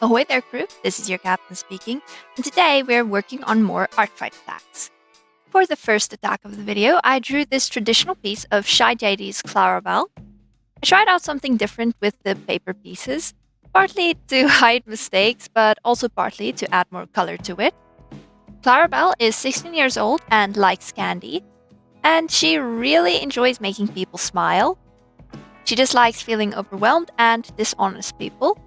Ahoy there, crew! This is your captain speaking, and today we're working on more art fight attacks. For the first attack of the video, I drew this traditional piece of ShaiJadie's Clarabelle. I tried out something different with the paper pieces, partly to hide mistakes, but also partly to add more color to it. Clarabelle is 16 years old and likes candy, and she really enjoys making people smile. She dislikes feeling overwhelmed and dishonest people.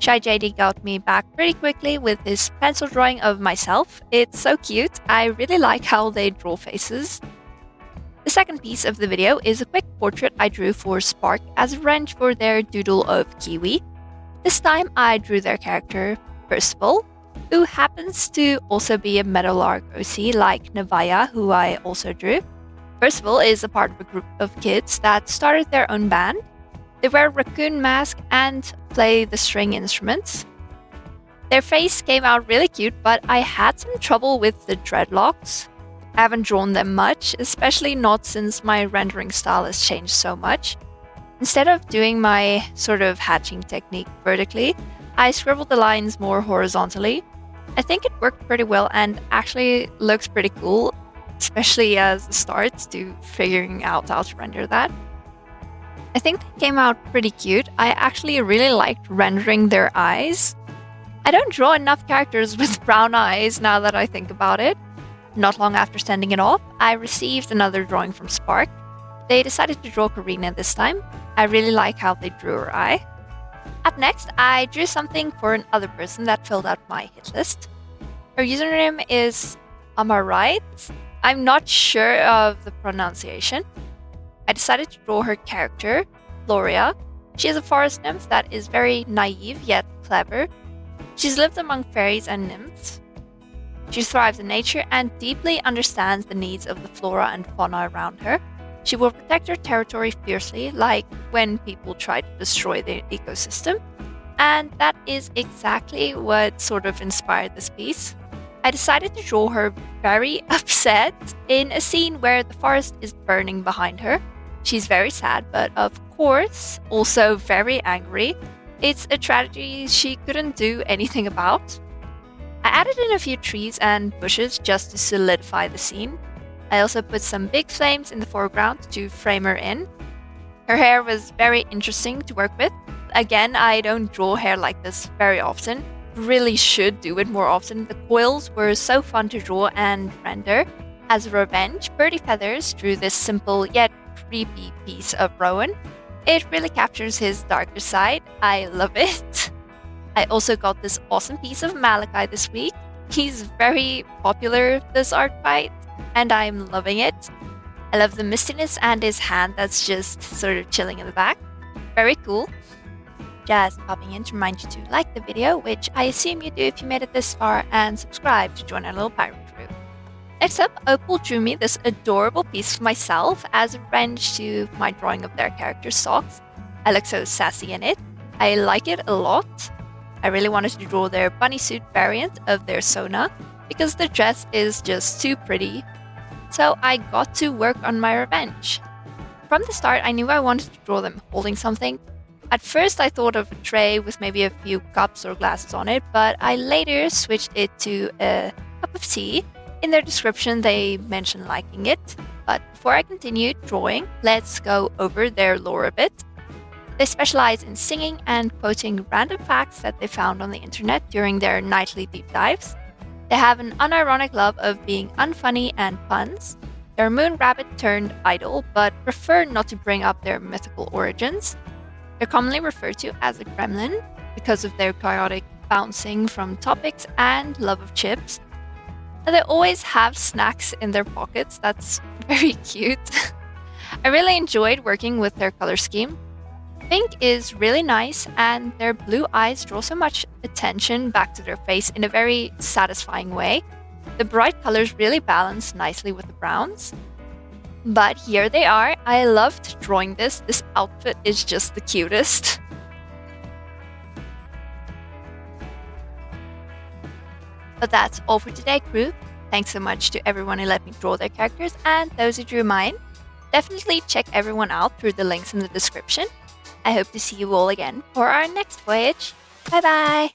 ShaiJadie got me back pretty quickly with this pencil drawing of myself. It's so cute. I really like how they draw faces. The second piece of the video is a quick portrait I drew for Spark as revenge for their doodle of Kiwi. This time I drew their character, Percy, who happens to also be a Meadowlark OC like Navaya, who I also drew. Percy is a part of a group of kids that started their own band. They wear a raccoon mask and play the string instruments. Their face came out really cute, but I had some trouble with the dreadlocks. I haven't drawn them much, especially not since my rendering style has changed so much. Instead of doing my sort of hatching technique vertically, I scribbled the lines more horizontally. I think it worked pretty well and actually looks pretty cool, especially as a start to figuring out how to render that. I think they came out pretty cute. I actually really liked rendering their eyes. I don't draw enough characters with brown eyes now that I think about it. Not long after sending it off, I received another drawing from Spark. They decided to draw Karina this time. I really like how they drew her eye. Up next, I drew something for another person that filled out my hit list. Her username is Am I Right? I'm not sure of the pronunciation. I decided to draw her character, Floria. She is a forest nymph that is very naive yet clever. She's lived among fairies and nymphs. She thrives in nature and deeply understands the needs of the flora and fauna around her. She will protect her territory fiercely, like when people try to destroy the ecosystem. And that is exactly what sort of inspired this piece. I decided to draw her very upset in a scene where the forest is burning behind her. She's very sad, but of course, also very angry. It's a tragedy she couldn't do anything about. I added in a few trees and bushes just to solidify the scene. I also put some big flames in the foreground to frame her in. Her hair was very interesting to work with. Again, I don't draw hair like this very often. Really should do it more often. The coils were so fun to draw and render. As a revenge, Birdie Feathers drew this simple yet creepy piece of Rowan. It really captures his darker side. I love it. I also got this awesome piece of Malachi this week. He's very popular this art fight, and I'm loving it. I love the mistiness and his hand that's just sort of chilling in the back. Very cool. Just popping in to remind you to like the video, which I assume you do if you made it this far, and subscribe to join our little pirate crew. Next up, Opal drew me this adorable piece for myself as a revenge to my drawing of their character socks. I look so sassy in it. I like it a lot. I really wanted to draw their bunny suit variant of their Sona because the dress is just too pretty. So I got to work on my revenge. From the start, I knew I wanted to draw them holding something. At first, I thought of a tray with maybe a few cups or glasses on it, but I later switched it to a cup of tea. In their description, they mention liking it. But before I continue drawing, let's go over their lore a bit. They specialize in singing and quoting random facts that they found on the internet during their nightly deep dives. They have an unironic love of being unfunny and puns. They're a moon rabbit turned idol, but prefer not to bring up their mythical origins. They're commonly referred to as a gremlin because of their chaotic bouncing from topics and love of chips. And they always have snacks in their pockets. That's very cute. I really enjoyed working with their color scheme. Pink is really nice, and their blue eyes draw so much attention back to their face in a very satisfying way. The bright colors really balance nicely with the browns. But here they are. I loved drawing this. This outfit is just the cutest. But that's all for today, crew. Thanks so much to everyone who let me draw their characters and those who drew mine. Definitely check everyone out through the links in the description. I hope to see you all again for our next voyage. Bye bye!